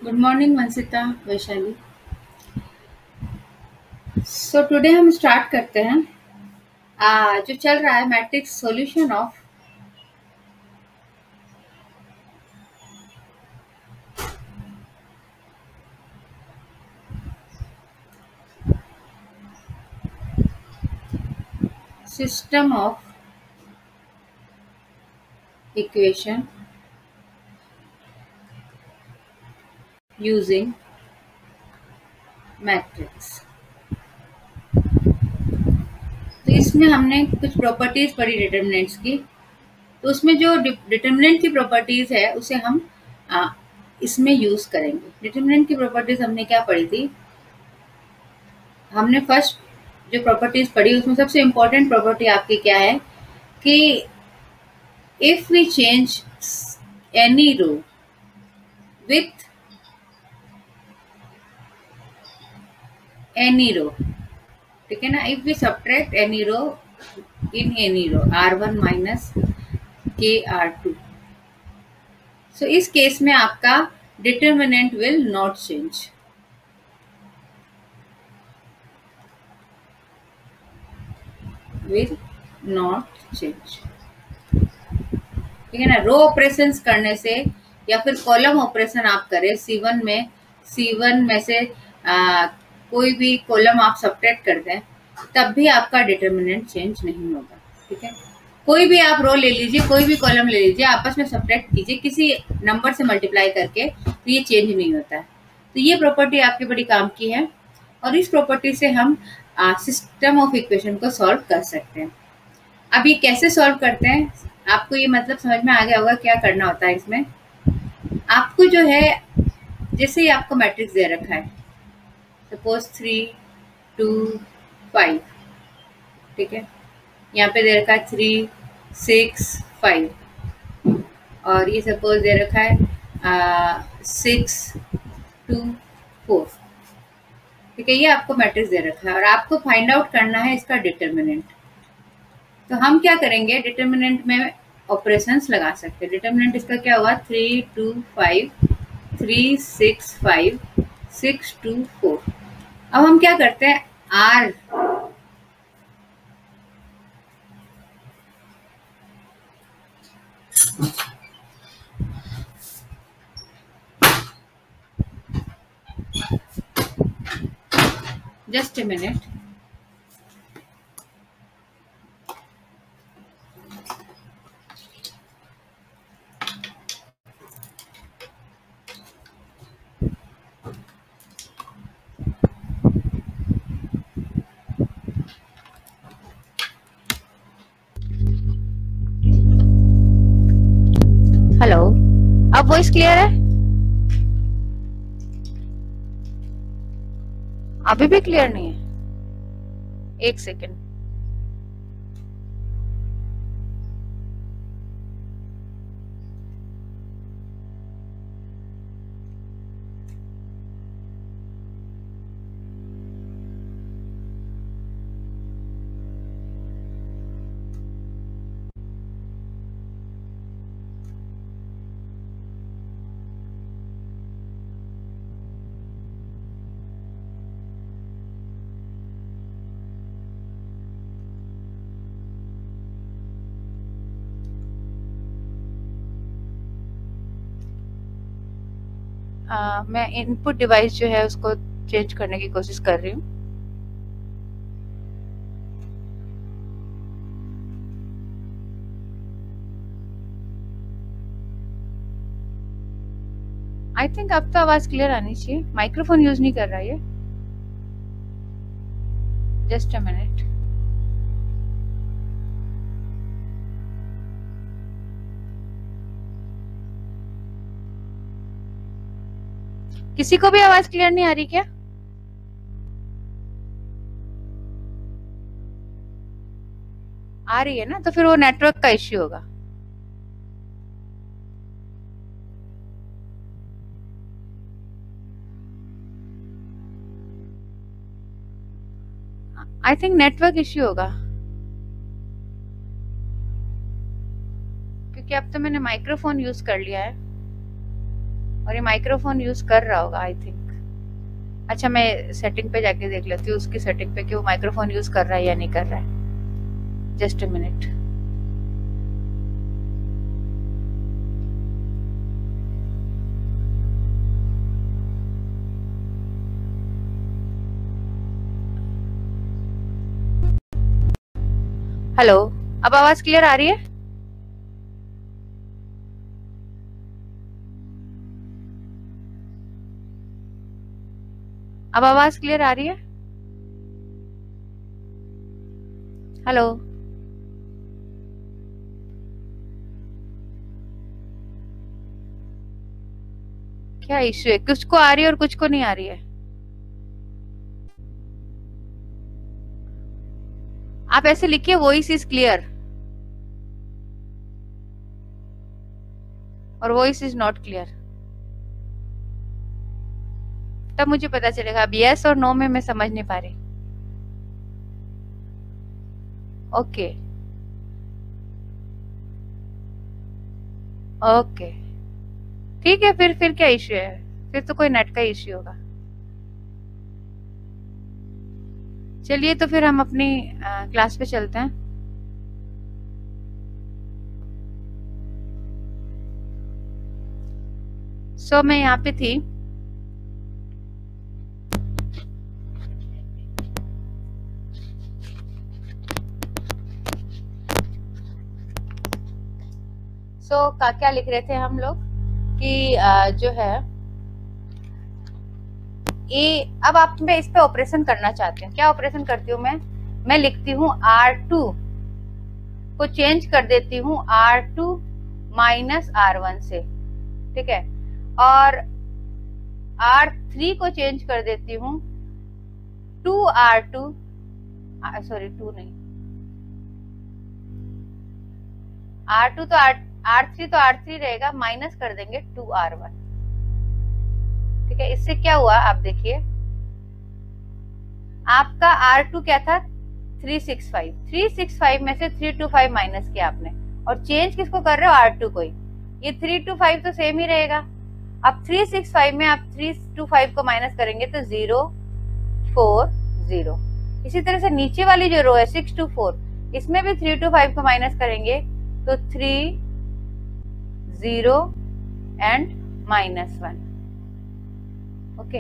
Good morning Vanshita, Vaishali. So today हम start करते हैं जो चल रहा है matrix solution of system of equation using matrix. तो इसमें हमने कुछ प्रॉपर्टीज पढ़ी डिटर्मिनेंट्स की। तो उसमें जो डिटर्मिनेंट की प्रॉपर्टीज है उसे हम इसमें यूज करेंगे। डिटर्मिनेंट की प्रॉपर्टीज हमने क्या पढ़ी थी? हमने फर्स्ट जो प्रॉपर्टीज पढ़ी उसमें सबसे इम्पोर्टेंट प्रॉपर्टी आपकी क्या है कि if we change any row with any row, ठीक है ना। If we subtract any row in any row R1 minus के R2, सो इस केस में आपका determinant will not change. Will not change, ठीक है ना। रो ऑपरेशंस करने से या फिर कॉलम ऑपरेशन आप करें C1 में से कोई भी कॉलम आप सब्ट्रैक्ट कर दें, तब भी आपका डिटर्मिनेंट चेंज नहीं होगा, ठीक है। कोई भी आप रो ले लीजिए, कोई भी कॉलम ले लीजिए, आपस में सब्ट्रैक्ट कीजिए किसी नंबर से मल्टीप्लाई करके, तो ये चेंज नहीं होता है। तो ये प्रॉपर्टी आपकी बड़ी काम की है और इस प्रॉपर्टी से हम सिस्टम ऑफ इक्वेशन को सॉल्व कर सकते हैं। अब ये कैसे सॉल्व करते हैं, आपको ये मतलब समझ में आ गया होगा क्या करना होता है। इसमें आपको जो है, जैसे ही आपको मैट्रिक्स दे रखा है, सपोज 3 2 5, ठीक है। यहाँ पे दे रखा है 3 6 5 और ये सपोज दे रखा है 6 2 4, ठीक है। ये आपको मैट्रिक्स दे रखा है और आपको फाइंड आउट करना है इसका डिटर्मिनेंट। तो हम क्या करेंगे, डिटर्मिनेंट में ऑपरेशंस लगा सकते हैं। डिटर्मिनेंट इसका क्या हुआ, 3 2 5 3 6 5 6 2 4। अब हम क्या करते हैं, R just a minute. Hello, अब वॉइस क्लियर है? अभी भी क्लियर नहीं है? एक सेकेंड। मैं इनपुट डिवाइस जो है उसको चेंज करने की कोशिश कर रही हूँ। आई थिंक अब तो आवाज क्लियर आनी चाहिए। माइक्रोफोन यूज नहीं कर रहा है ये। Just a minute. किसी को भी आवाज क्लियर नहीं आ रही क्या? आ रही है ना, तो फिर वो नेटवर्क का इश्यू होगा। आई थिंक नेटवर्क इश्यू होगा। क्योंकि अब तो मैंने माइक्रोफोन यूज कर लिया है और ये माइक्रोफोन यूज कर रहा होगा आई थिंक। अच्छा, मैं सेटिंग पे जाके देख लेती हूँ उसकी सेटिंग पे कि वो माइक्रोफोन यूज कर रहा है या नहीं कर रहा है। Just a minute. हेलो, अब आवाज क्लियर आ रही है? अब आवाज क्लियर आ रही है? हेलो, क्या इश्यू है? कुछ को आ रही है और कुछ को नहीं आ रही है। आप ऐसे लिखिए वॉइस इज क्लियर और वॉइस इज नॉट क्लियर, तब मुझे पता चलेगा। अब यस और नो में मैं समझ नहीं पा रही। ओके ओके, ठीक है। फिर क्या इश्यू है? फिर तो कोई नेट का इश्यू होगा। चलिए, तो फिर हम अपनी क्लास पे चलते हैं। सो मैं यहाँ पे थी। क्या लिख रहे थे हम लोग कि जो है ए, अब आप मैं इस पे ऑपरेशन करना चाहते हैं। क्या ऑपरेशन करती हूँ मैं लिखती हूँ R2 को चेंज कर देती हूँ R2 माइनस R1 से, ठीक है, और R3 को चेंज कर देती हूँ 2R2, सॉरी 2 नहीं, R2 तो R3 तो R3 रहेगा, माइनस कर देंगे 2R1, ठीक है। इससे क्या हुआ आप देखिए, आपका R2 क्या था 365 में से 325 माइनस किया आपने, और चेंज किसको कर रहे हो? R2 को ही। ये 325 तो सेम ही रहेगा। अब 365 में आप 325 को माइनस करेंगे तो 0 4 0। इसी तरह से नीचे वाली जो रो है 624, इसमें भी 325 को माइनस करेंगे तो 3 0 एंड -1। ओके,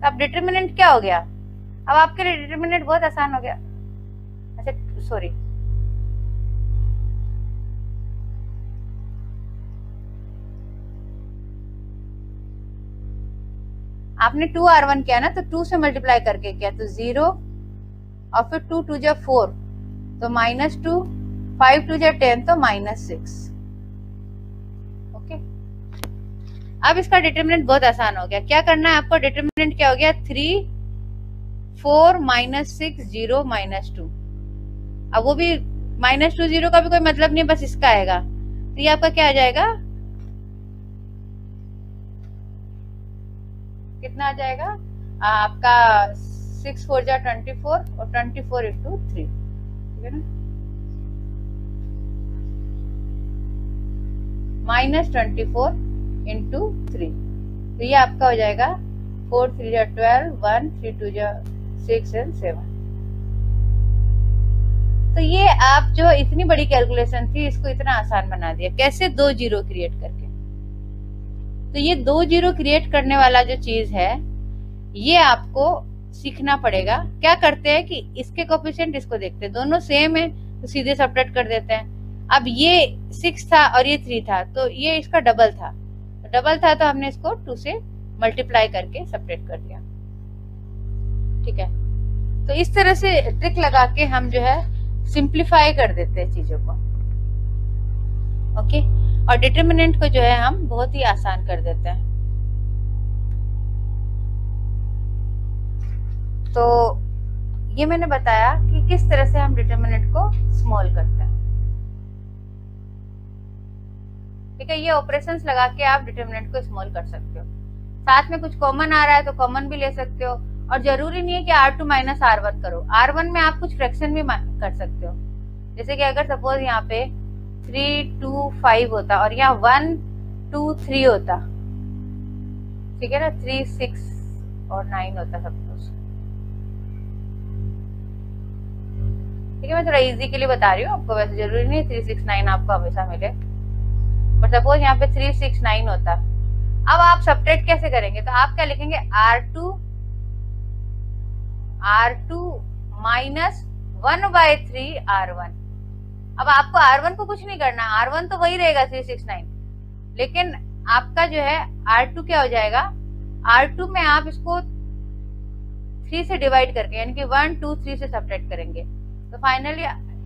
अब डिटरमिनेंट क्या हो गया? अब आपके लिए डिटरमिनेंट बहुत आसान हो गया। अच्छा सॉरी, आपने 2R1 किया ना, तो 2 से मल्टीप्लाई करके किया तो 0 और फिर 2 2 जा 4 तो -2, 5 2 जा 10 तो -6। ओके, अब इसका डिटरमिनेंट बहुत आसान हो गया। क्या करना है आपको? डिटरमिनेंट क्या हो गया? 3 4 -6 0 -2। अब वो भी -2 0 का भी कोई मतलब नहीं, बस इसका आएगा, तो ये आपका क्या आ जाएगा? कितना आ जाएगा आपका? 6 4 जा 24 और 24 into 3, ठीक है ना, -24 into 3, तो ये आपका हो जाएगा 4 3 जा 12, 1 3 2 जा 6 and 7। तो ये आप जो इतनी बड़ी कैलकुलेशन थी, इसको इतना आसान बना दिया। कैसे? 2 जीरो क्रिएट करके। तो ये 2 जीरो क्रिएट करने वाला जो चीज है, ये आपको सीखना पड़ेगा। क्या करते हैं कि इसके कोएफिशिएंट इसको देखते हैं, दोनों सेम है तो सीधे सब्ट्रैक्ट कर देते हैं। अब ये 6 था और ये 3 था, तो ये इसका डबल था, तो हमने इसको 2 से मल्टीप्लाई करके सब्ट्रैक्ट कर दिया, ठीक है। तो इस तरह से ट्रिक लगा के हम जो है सिंप्लीफाई कर देते हैं चीजों को। ओके, और डिटरमिनेंट को जो है हम बहुत ही आसान कर देते हैं। तो ये मैंने बताया कि किस तरह से हम डिटरमिनेंट को स्मॉल करते हैं, ठीक है। ये ऑपरेशंस लगा के आप डिटरमिनेंट को स्मॉल कर सकते हो। साथ में कुछ कॉमन आ रहा है तो कॉमन भी ले सकते हो, और जरूरी नहीं है कि R2 माइनस R1 करो। R1 में आप कुछ फ्रैक्शन भी कर सकते हो। जैसे कि अगर सपोज यहाँ पे 3 2 5 होता और यहाँ 1 2 3 होता, ठीक है ना, 3 6 और 9 होता सपोज। ठीक है, मैं थोड़ा इजी के लिए बता रही हूँ आपको, वैसे जरूरी नहीं 3 6 9 आपको हमेशा मिले, पर सपोज यहाँ पे 3 6 9 होता। अब आप सब्ट्रैक्ट कैसे करेंगे, तो आप क्या लिखेंगे, R2 माइनस 1/3 R1। अब आपको R1 को कुछ नहीं करना, R1 तो वही रहेगा 369, लेकिन आपका जो है R2 क्या हो जाएगा, R2 में आप इसको 3 से डिवाइड करके, यानी कि 1 2 3 से सब्ट्रैक्ट करेंगे, तो फाइनली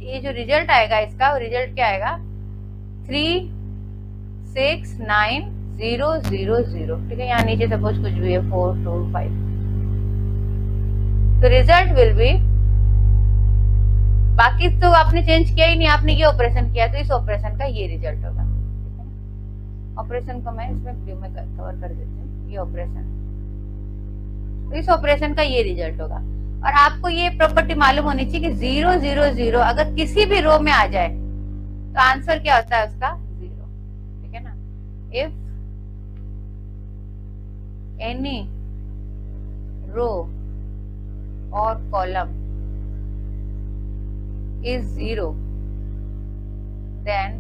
ये जो रिजल्ट आएगा इसका, रिजल्ट क्या आएगा, 3 6 9 0 0 0। ठीक है, यहाँ नीचे सपोज कुछ भी है 4 2 5, तो रिजल्ट विल बी, बाकी तो आपने चेंज किया ही नहीं, आपने ये ऑपरेशन किया, तो इस ऑपरेशन का ये रिजल्ट होगा। ऑपरेशन को मैं इसमें ब्लू में कवर कर देती हूँ, ये ऑपरेशन, तो इस ऑपरेशन का ये रिजल्ट होगा। और आपको ये प्रॉपर्टी मालूम होनी चाहिए कि 0 0 0 अगर किसी भी रो में आ जाए तो आंसर क्या होता है उसका, 0। ठीक है ना, इफ एनी रो और column is 0, then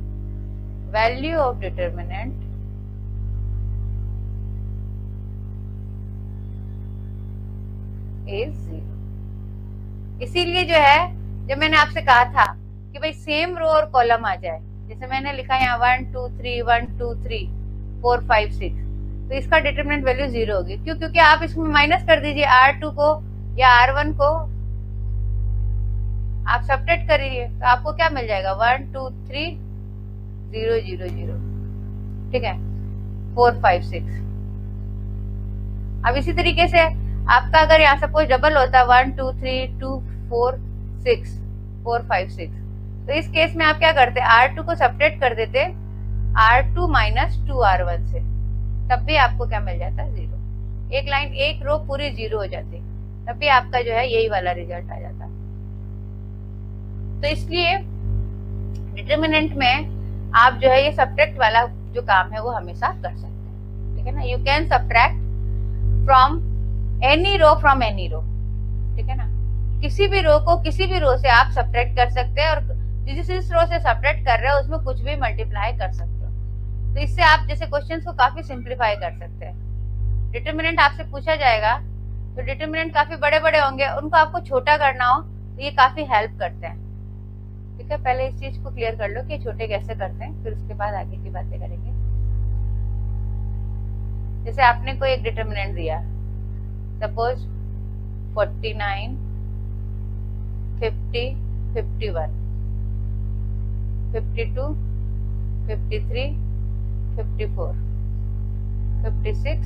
value of determinant is 0। इसीलिए जो है, जब मैंने आपसे कहा था कि भाई सेम रो और कॉलम आ जाए, जैसे मैंने लिखा यहाँ 1 2 3 1 2 3 4 5 6, तो इसका डिटरमिनेंट वैल्यू 0 होगी। क्यों, क्योंकि आप इसमें माइनस कर दीजिए R2 को या R1 को, आप सब्ट्रैक्ट करिए, तो आपको क्या मिल जाएगा, 1 2 3 0 0 0। ठीक है, 4 5 6। अब इसी तरीके से आपका अगर यहाँ सपोज डबल होता 1 2 3 2 4 6 4 5 6, तो इस केस में आप क्या करते, R2 को सब्ट्रैक्ट कर देते R2 माइनस 2 R1 से, तब भी आपको क्या मिल जाता, 0। एक लाइन, एक रो पूरी 0 हो जाती, तब भी आपका जो है यही वाला रिजल्ट आ जाता। तो इसलिए डिटरमिनेंट में आप जो है ये सब्ट्रैक्ट वाला जो काम है वो हमेशा कर सकते हैं। ठीक है ना, you can subtract from any row from any row. ठीक है ना, किसी भी रो को किसी भी रो से आप सब्ट्रैक्ट कर सकते हैं, और जिस रो से सब्ट्रैक्ट कर रहे हो उसमें कुछ भी मल्टीप्लाई कर सकते हो। तो इससे आप जैसे क्वेश्चंस को काफी सिंप्लीफाई कर सकते हैं। डिटरमिनेंट आपसे पूछा जाएगा तो डिटरमिनेंट काफी बड़े बड़े होंगे, उनको आपको छोटा करना हो तो ये काफी हेल्प करते हैं। ठीक है, पहले इस चीज को क्लियर कर लो कि छोटे कैसे करते हैं, फिर उसके बाद आगे की बातें करेंगे। जैसे आपने कोई एक डिटरमिनेंट दिया, सपोज 49 50 51 52 53 54 56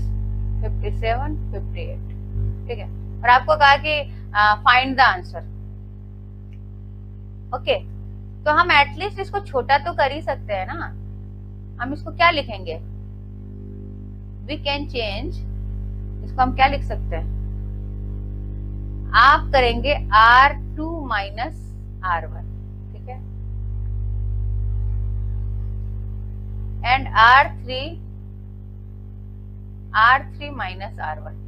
57 58। ठीक है, और आपको कहा कि फाइंड द आंसर। ओके, तो हम एटलीस्ट इसको छोटा तो कर ही सकते हैं ना। हम इसको क्या लिखेंगे, वी कैन चेंज, इसको हम क्या लिख सकते हैं, आप करेंगे R2 माइनस R1। ठीक है, and R3 minus R1।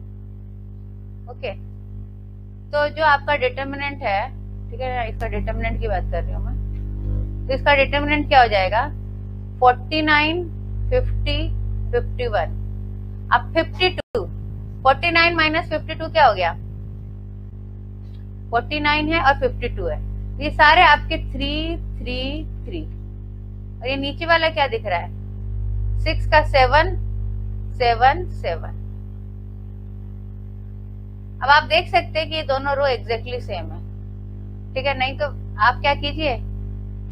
Okay, तो जो आपका डिटरमिनेंट है, ठीक है, इसका डिटरमिनेंट की बात कर रही हूँ मैं, तो इसका डिटरमिनेंट क्या हो जाएगा, 49 50 51। अब 52, 49 माइनस 52 क्या हो गया, 49 है और 52 है, ये सारे आपके 3 3 3, और ये नीचे वाला क्या दिख रहा है, 6 का 7 7 7। अब आप देख सकते हैं कि ये दोनों रो एग्जैक्टली सेम है। ठीक है, नहीं तो आप क्या कीजिए,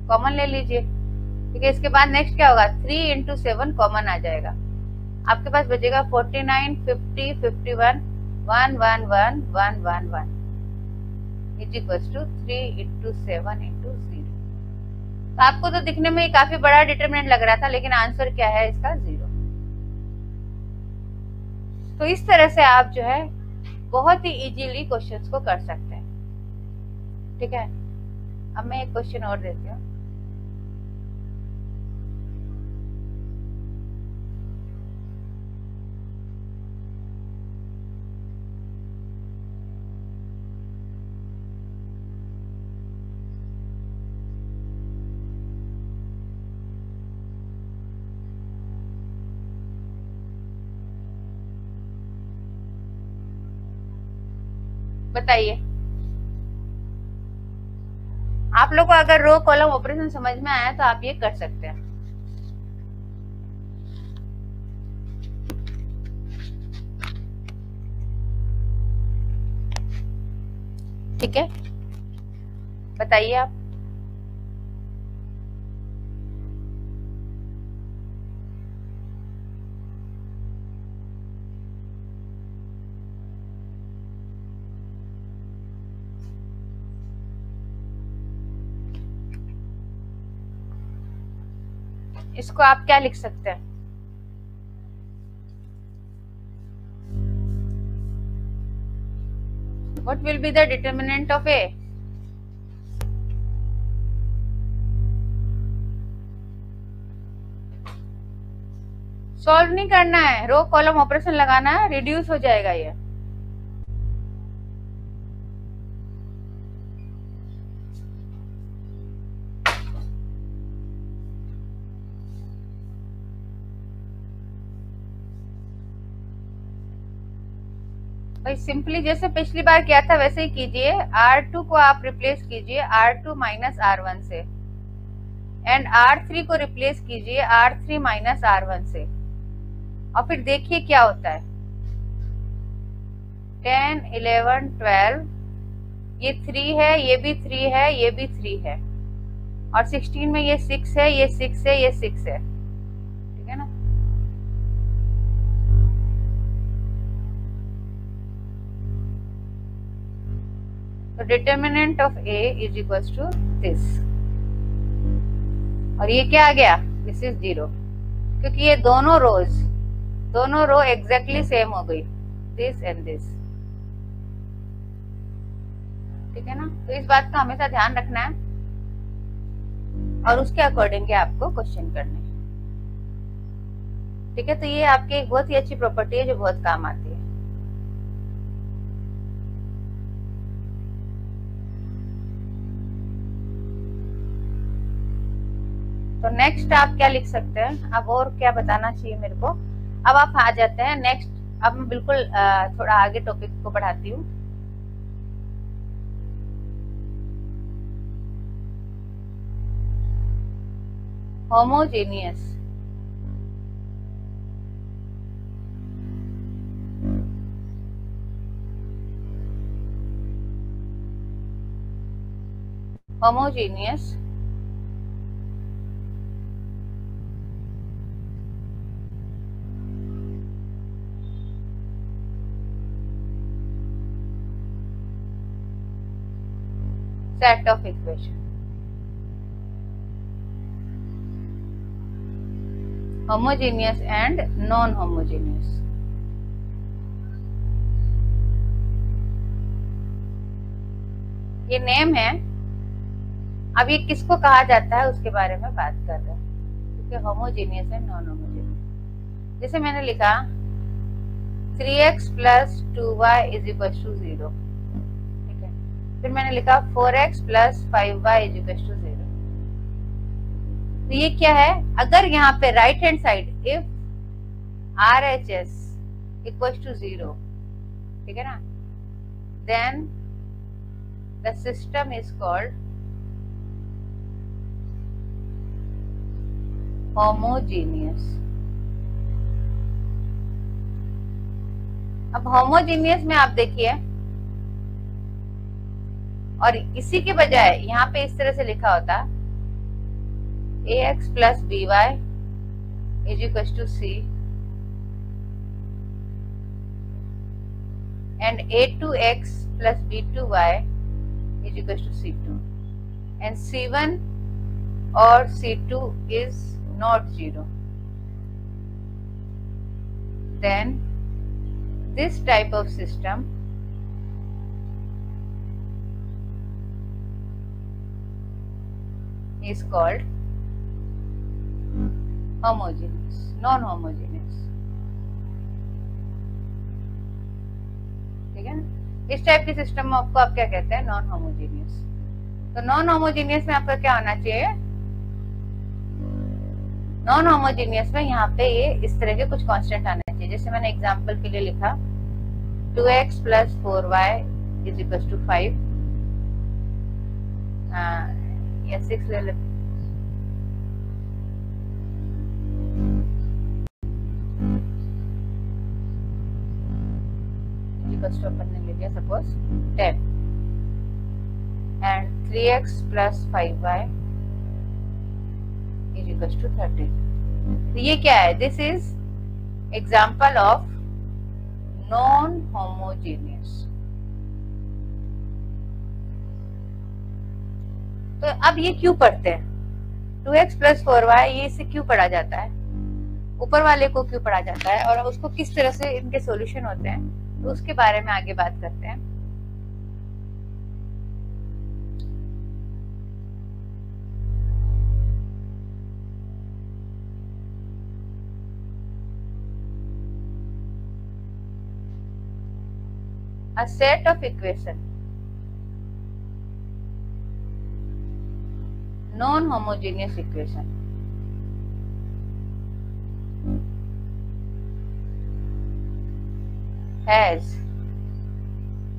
कॉमन ले लीजिए। ठीक है, इसके बाद नेक्स्ट क्या होगा, 3 इंटू 7 कॉमन आ जाएगा, आपके पास बचेगा 49 50 51 1 1 1 1 1 1 is equals to 3 into 7 into 0। तो आपको तो दिखने में काफी बड़ा डिटरमिनेंट लग रहा था, लेकिन आंसर क्या है इसका, 0। तो इस तरह से आप जो है बहुत ही इजीली क्वेश्चंस को कर सकते हैं। ठीक है, अब मैं एक क्वेश्चन और देती हूँ। बताइए आप लोग को अगर रो कॉलम ऑपरेशन समझ में आया तो आप ये कर सकते हैं। ठीक है, बताइए आप। इसको आप क्या लिख सकते हैं? What will be the determinant of A? Solve नहीं करना है, रो कॉलम ऑपरेशन लगाना है, रिड्यूस हो जाएगा ये। भाई सिंपली जैसे पिछली बार किया था वैसे ही कीजिए। R2 को आप रिप्लेस कीजिए R2 माइनस R1 से, एंड R3 को रिप्लेस कीजिए R3 माइनस R1 से, और फिर देखिए क्या होता है। 10, 11, 12, ये 3 है, ये भी 3 है, ये भी 3 है, और 16 में ये 6 है, ये 6 है, ये 6 है। ठीक है ना? तो determinant of A is equals to this, और ये क्या आ गया? दिस इज 0, क्योंकि ये दोनों रो एग्जैक्टली सेम हो गई, दिस एंड दिस। ठीक है ना? तो इस बात का हमेशा ध्यान रखना है और उसके अकॉर्डिंग आपको क्वेश्चन करने हैं। ठीक है, तो ये आपकी एक बहुत ही अच्छी प्रॉपर्टी है जो बहुत काम आती है। तो नेक्स्ट आप क्या लिख सकते हैं? अब और क्या बताना चाहिए मेरे को? अब आप आ जाते हैं नेक्स्ट। अब मैं बिल्कुल थोड़ा आगे टॉपिक को बढ़ाती हूँ। Homogeneous. Homogeneous set of equation, homogeneous and non-homogeneous। ये नेम है। अब ये किसको कहा जाता है उसके बारे में बात कर रहे हैं, क्योंकि होमोजेनियस एंड नॉन होमोजेनियस। जैसे मैंने लिखा 3x plus 2y is equal to 0। फिर मैंने लिखा 4x plus 5y is equal to 0। तो ये क्या है? अगर यहाँ पे right hand side if RHS equal to 0, ठीक है ना, then the system is called homogeneous. अब होमोजेनियस में आप देखिए, और इसी के बजाय यहाँ पे इस तरह से लिखा होता ax plus by is equal to c and a2x plus b2y is equal to c2 and c1 और c2 is not 0। Then this type of system is called homogeneous, non-homogeneous। ठीक है ना? इस टाइप के सिस्टम में आपको आप क्या कहते हैं? Non homogeneous. तो नॉन होमोजेनियस में आपका क्या होना चाहिए? नॉन होमोजेनियस में यहाँ पे ये इस तरह के कुछ कांस्टेंट आने चाहिए। जैसे मैंने एग्जांपल के लिए लिखा 2x plus 4y is equal to 5 या 6 ले लेते अपन ने ले लिया suppose 10 and 3x plus 5y is equal to 30। तो ये क्या है? This is example of non homogeneous. तो अब ये क्यों पढ़ते हैं? 2x प्लस 4y ये इससे क्यों पढ़ा जाता है, ऊपर वाले को क्यों पढ़ा जाता है, और उसको किस तरह से इनके सॉल्यूशन होते हैं, तो उसके बारे में आगे बात करते हैं। A set of equation non-homogeneous equation has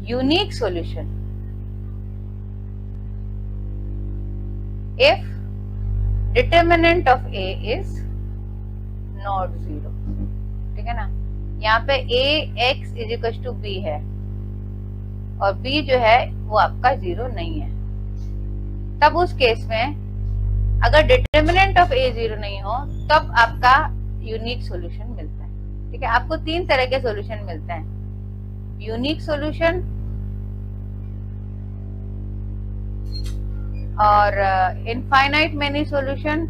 unique solution if determinant of A is not 0। ठीक है ना? यहाँ पे A x is equal to B है और B जो है वो आपका 0 नहीं है। तब उस केस में अगर डिटर्मिनेंट ऑफ A 0 नहीं हो तब आपका यूनिक सॉल्यूशन मिलता है। ठीक है, आपको 3 तरह के सॉल्यूशन मिलते हैं, यूनिक सॉल्यूशन और इनफाइनाइट मेनी सॉल्यूशन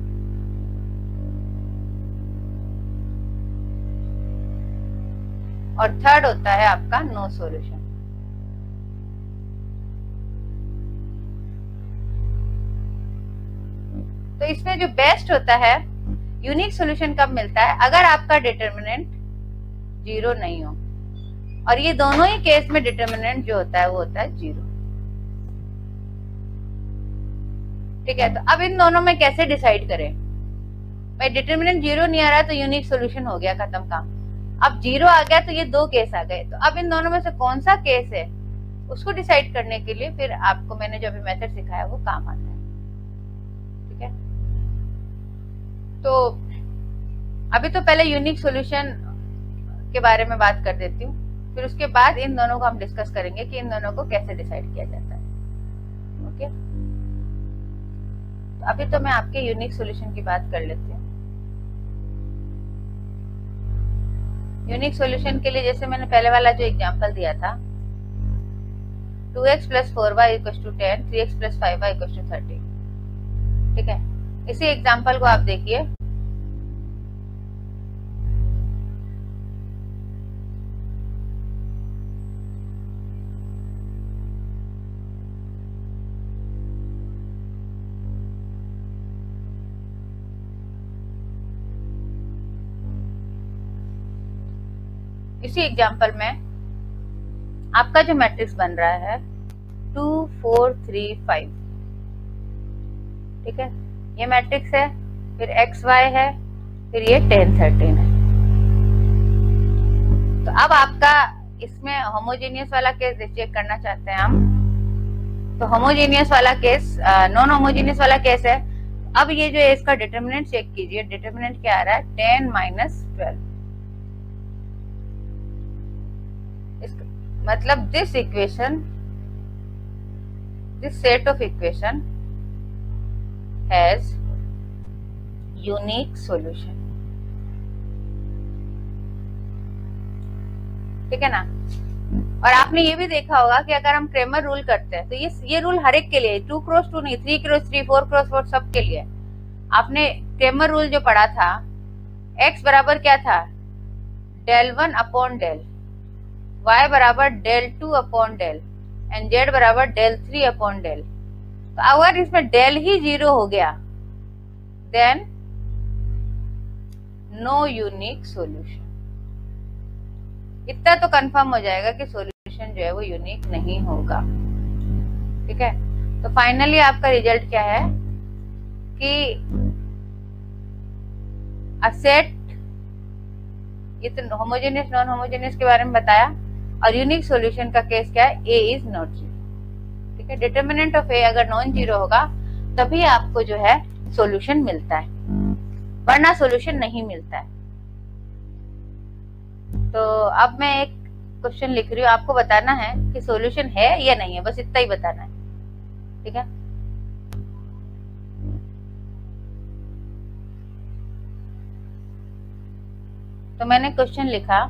और थर्ड होता है आपका नो सॉल्यूशन। तो इसमें जो बेस्ट होता है, यूनिक सॉल्यूशन कब मिलता है? अगर आपका डिटर्मिनेंट 0 नहीं हो, और ये दोनों ही केस में डिटर्मिनेंट जो होता है वो होता है 0। ठीक है, तो अब इन दोनों में कैसे डिसाइड करें? भाई डिटर्मिनेंट 0 नहीं आ रहा है तो यूनिक सॉल्यूशन हो गया, खत्म काम। अब 0 आ गया तो ये 2 केस आ गए, तो अब इन दोनों में से कौन सा केस है उसको डिसाइड करने के लिए फिर आपको मैंने जो अभी मेथड सिखाया वो काम आता है। ठीक है, तो अभी तो पहले यूनिक सॉल्यूशन के बारे में बात कर देती हूँ, फिर उसके बाद इन दोनों को हम डिस्कस करेंगे कि इन दोनों को कैसे डिसाइड किया जाता है। ओके, तो अभी तो मैं आपके यूनिक सॉल्यूशन की बात कर लेती हूँ। यूनिक सॉल्यूशन के लिए जैसे मैंने पहले वाला जो एग्जांपल दिया था, 2x plus 4y equal to 10, 3x plus 5y equal to 30। ठीक है, इसी एग्जांपल को आप देखिए। इसी एग्जांपल में आपका जो मैट्रिक्स बन रहा है 2 4 3 5। ठीक है, ये मैट्रिक्स है, फिर एक्स वाई है, फिर ये 10 13 है। तो अब आपका इसमें होमोजेनियस वाला केस चेक करना चाहते हैं हम, तो होमोजेनियस वाला केस, नॉन होमोजेनियस वाला केस है। अब ये जो है इसका डिटर्मिनेंट चेक कीजिए, डिटर्मिनेंट क्या आ रहा है? 10 माइनस 12। मतलब this equation, this set of equation has unique solution. ठीक है ना? और आपने ये भी देखा होगा कि अगर हम क्रेमर रूल करते हैं तो ये रूल हर एक के लिए, 2 क्रॉस 2 नहीं, 3 क्रॉस 3, 4 क्रॉस 4 सब के लिए। आपने क्रेमर रूल जो पढ़ा था, x बराबर क्या था? del 1 अपॉन del, y बराबर del 2 upon del and z बराबर del 3 अपॉन del। तो अगर इसमें del ही 0 हो गया देन नो यूनिक सॉल्यूशन। इतना तो कंफर्म हो जाएगा कि सॉल्यूशन जो है वो यूनिक नहीं होगा। ठीक है, तो फाइनली आपका रिजल्ट क्या है कि अ सेट, ये तो होमोजेनियस नॉन होमोजेनियस के बारे में बताया, और यूनिक सॉल्यूशन का केस क्या है, ए इज नॉट जीरो। ठीक है, डिटर्मिनेंट ऑफ ए अगर नॉन जीरो होगा तभी आपको जो है सॉल्यूशन मिलता है, वरना सॉल्यूशन नहीं मिलता है। तो अब मैं एक क्वेश्चन लिख रही हूँ, आपको बताना है कि सॉल्यूशन है या नहीं है, बस इतना ही बताना है। ठीक है, तो मैंने क्वेश्चन लिखा,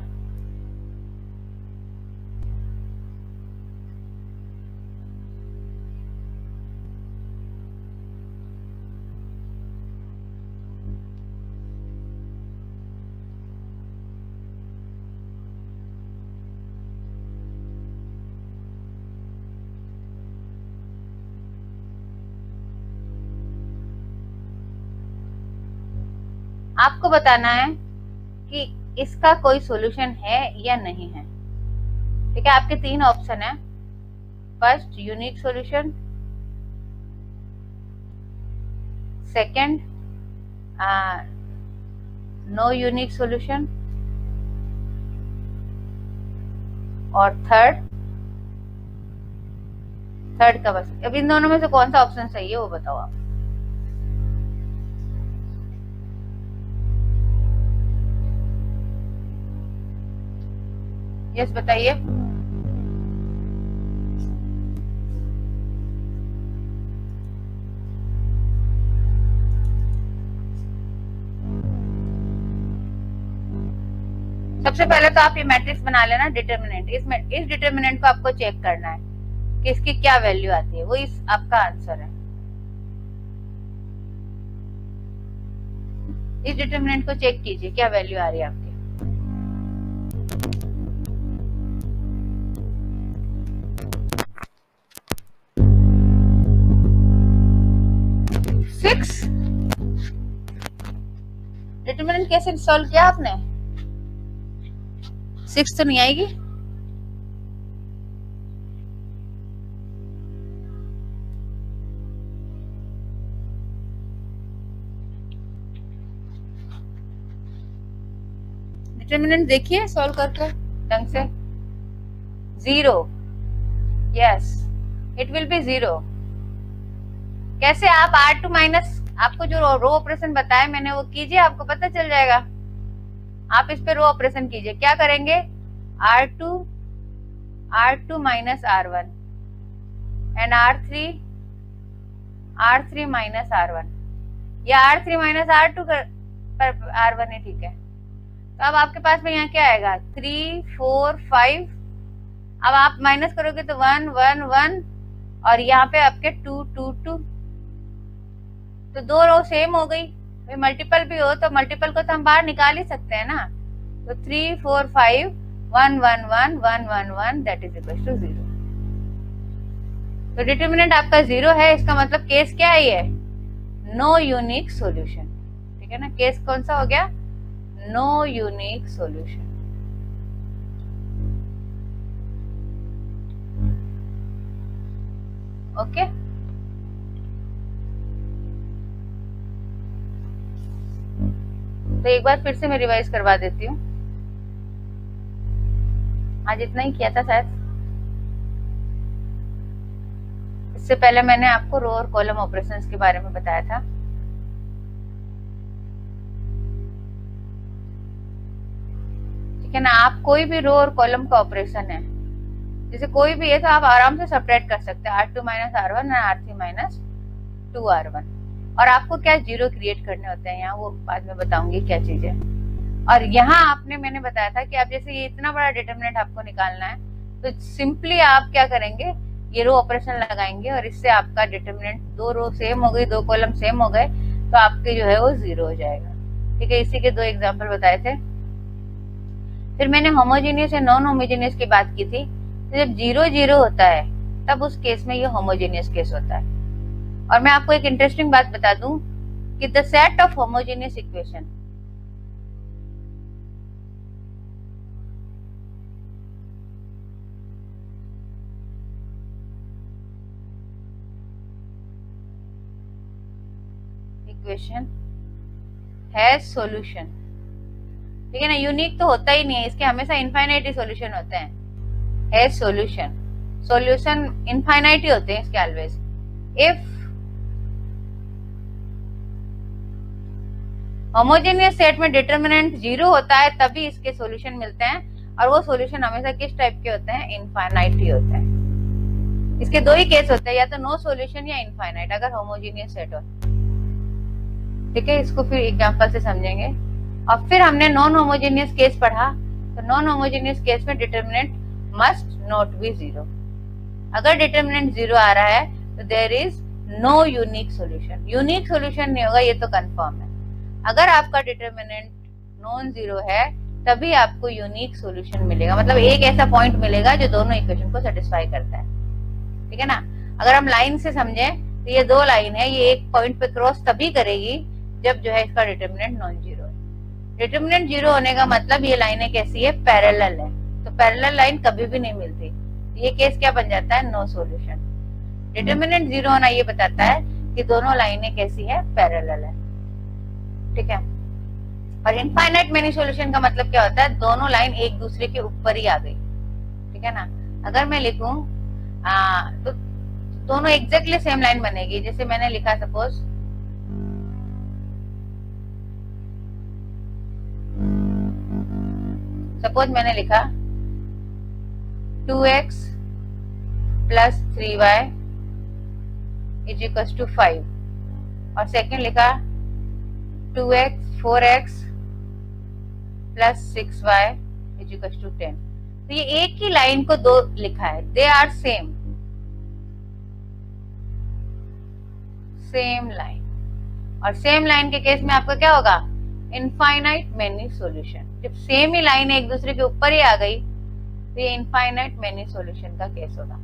आपको बताना है कि इसका कोई सॉल्यूशन है या नहीं है। ठीक है, आपके तीन ऑप्शन है, first unique solution, second no unique solution, और थर्ड का बस। अब इन दोनों में से कौन सा ऑप्शन सही है वो बताओ आप। यस बताइए। सबसे पहले तो आप ये मैट्रिक्स बना लेना डिटर्मिनेंट। इस डिटर्मिनेंट को आपको चेक करना है कि इसकी क्या वैल्यू आती है, वो इस आपका आंसर है। इस डिटर्मिनेंट को चेक कीजिए क्या वैल्यू आ रही है आपकी। 6। डिटर्मिनेंट कैसे सॉल्व किया आपने? 6 तो नहीं आएगी। डिटर्मिनेंट देखिए सॉल्व करके ढंग से। 0, यस इट विल बी 0। कैसे आप R2 माइनस, आपको जो रो ऑपरेशन बताया मैंने वो कीजिए, आपको पता चल जाएगा। आप इस पे रो ऑपरेशन कीजिए। क्या करेंगे? R2 minus R1 and R3 minus R1, या R3 माइनस R2 पर R1 है। ठीक है, तो अब आपके पास में यहाँ क्या आएगा? 3, 4, 5। अब आप माइनस करोगे तो 1, 1, 1 और यहाँ पे आपके 2, 2, 2। तो दो रो सेम हो गई। मल्टीपल भी हो तो मल्टीपल को तो हम बाहर निकाल ही सकते हैं ना। तो 3, 4, 5, 1, 1, 1, 1, 1, 1 दैट इज इक्वल टू 0। तो डिटर्मिनेंट आपका 0 है, इसका मतलब केस क्या है? ये नो यूनिक सॉल्यूशन। ठीक है ना, केस कौन सा हो गया? No unique solution. ओके, तो एक बार फिर से मैं रिवाइज करवा देती हूँ। आज इतना ही किया था शायद। इससे पहले मैंने आपको रो और कॉलम ऑपरेशंस के बारे में बताया था। ठीक है ना, आप कोई भी रो और कॉलम का ऑपरेशन है, जैसे कोई भी है तो आप आराम से सब्ट्रैक्ट कर सकते हैं। R2 माइनस R1 और R3 माइनस 2R1। और आपको क्या जीरो क्रिएट करने होते हैं यहाँ, वो बाद में बताऊंगी क्या चीज है। और यहाँ आपने मैंने बताया था कि आप जैसे ये इतना बड़ा डिटर्मिनेंट आपको निकालना है तो सिंपली आप क्या करेंगे, ये रो ऑपरेशन लगाएंगे और इससे आपका डिटर्मिनेंट, दो रो सेम हो गई, दो कॉलम सेम हो गए, तो आपके जो है वो 0 हो जाएगा। ठीक है, इसी के 2 एग्जाम्पल बताए थे। फिर मैंने होमोजेनियस या नॉन होमोजेनियस की बात की थी। तो जब 0, 0 होता है तब उस केस में ये होमोजेनियस केस होता है। और मैं आपको एक इंटरेस्टिंग बात बता दूं कि the set of homogeneous equation, has solution. ठीक है ना, यूनिक तो होता ही नहीं है, इसके हमेशा इनफाइनाइट ही सॉल्यूशन होते हैं। है सॉल्यूशन। सॉल्यूशन इनफाइनाइट ही होते हैं इसके ऑलवेज। इफ होमोजेनियस सेट में डिटरमिनेंट 0 होता है तभी इसके सॉल्यूशन मिलते हैं, और वो सॉल्यूशन हमेशा किस टाइप के होते हैं? इनफाइनाइट ही होते हैं। इसके दो ही केस होते हैं, या तो नो सॉल्यूशन या इनफाइनाइट, अगर होमोजेनियस सेट हो। ठीक है, इसको फिर एग्जांपल से समझेंगे। और फिर हमने नॉन होमोजेनियस केस पढ़ा, तो नॉन होमोजेनियस केस में डिटरमिनेंट मस्ट नॉट बी 0। अगर डिटरमिनेंट 0 आ रहा है तो there is no unique solution. Unique solution नहीं होगा, ये तो कंफर्म है। अगर आपका डिटरमिनेंट नॉन 0 है तभी आपको यूनिक सॉल्यूशन मिलेगा, मतलब एक ऐसा पॉइंट मिलेगा जो दोनों इक्वेशन को सेटिस्फाई करता है। ठीक है ना। अगर हम लाइन से समझें तो ये दो लाइन है, ये एक पॉइंट पे क्रॉस तभी करेगी जब जो है इसका डिटरमिनेंट नॉन 0 है। डिटरमिनेंट 0 होने का मतलब ये लाइनें कैसी है? पैरेलल है। तो पैरेलल लाइन कभी भी नहीं मिलती, ये केस क्या बन जाता है? No solution. डिटरमिनेंट 0 होना ये बताता है कि दोनों लाइनें कैसी है? पैरेलल है। ठीक है। और इनफाइनाइट मेनी सॉल्यूशन का मतलब क्या होता है? दोनों लाइन एक दूसरे के ऊपर ही आ गई। ठीक है ना। अगर मैं लिखूं तो दोनों एग्जैक्टली सेम लाइन बनेगी। जैसे मैंने लिखा सपोज मैंने लिखा 2x plus 3y is equal to 5, और सेकेंड लिखा 2x 4x plus 6y is equal to 10। तो ये एक ही लाइन को दो लिखा है, दे आर सेम लाइन। और सेम लाइन के केस में आपका क्या होगा? Infinite many solution. जब सेम ही लाइन एक दूसरे के ऊपर ही आ गई तो ये इनफाइनाइट मेनी सॉल्यूशन का केस होगा।